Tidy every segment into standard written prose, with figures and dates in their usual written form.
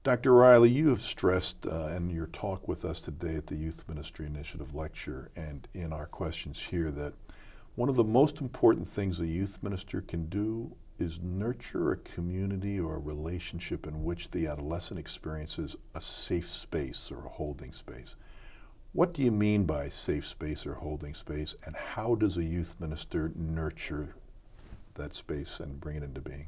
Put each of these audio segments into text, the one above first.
Dr. Reilly, you have stressed in your talk with us today at the Youth Ministry Initiative lecture and in our questions here that one of the most important things a youth minister can do is nurture a community or a relationship in which the adolescent experiences a safe space or a holding space. What do you mean by safe space or holding space, and how does a youth minister nurture that space and bring it into being?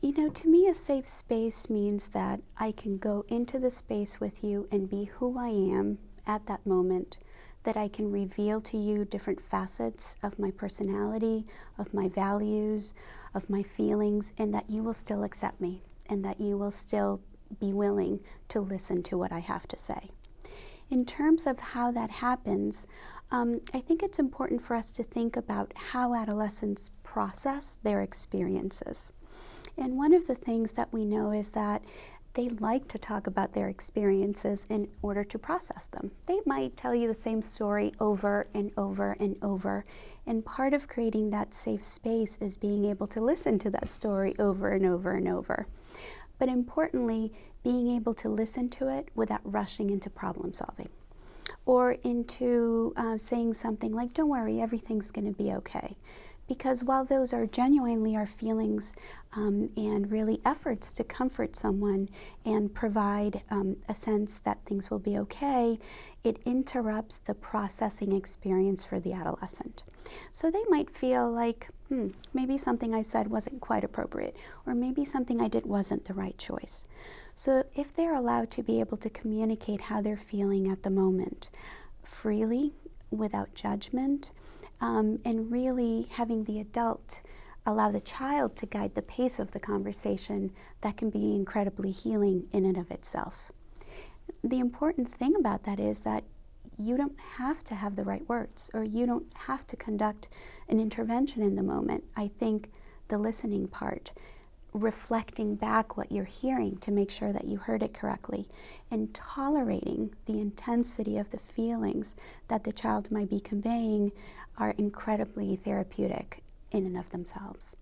You know, to me, a safe space means that I can go into the space with you and be who I am at that moment, that I can reveal to you different facets of my personality, of my values, of my feelings, and that you will still accept me, and that you will still be willing to listen to what I have to say. In terms of how that happens, I think it's important for us to think about how adolescents process their experiences. And one of the things that we know is that they like to talk about their experiences in order to process them. They might tell you the same story over and over and over, and part of creating that safe space is being able to listen to that story over and over and over. But importantly, being able to listen to it without rushing into problem solving or into saying something like, don't worry, everything's going to be okay. Because while those are genuinely our feelings and really efforts to comfort someone and provide a sense that things will be okay, it interrupts the processing experience for the adolescent. So they might feel like, maybe something I said wasn't quite appropriate, or maybe something I did wasn't the right choice. So if they're allowed to be able to communicate how they're feeling at the moment, freely, without judgment, and really having the adult allow the child to guide the pace of the conversation, that can be incredibly healing in and of itself. The important thing about that is that you don't have to have the right words, or you don't have to conduct an intervention in the moment. I think the listening part, reflecting back what you're hearing to make sure that you heard it correctly, and tolerating the intensity of the feelings that the child might be conveying are incredibly therapeutic in and of themselves.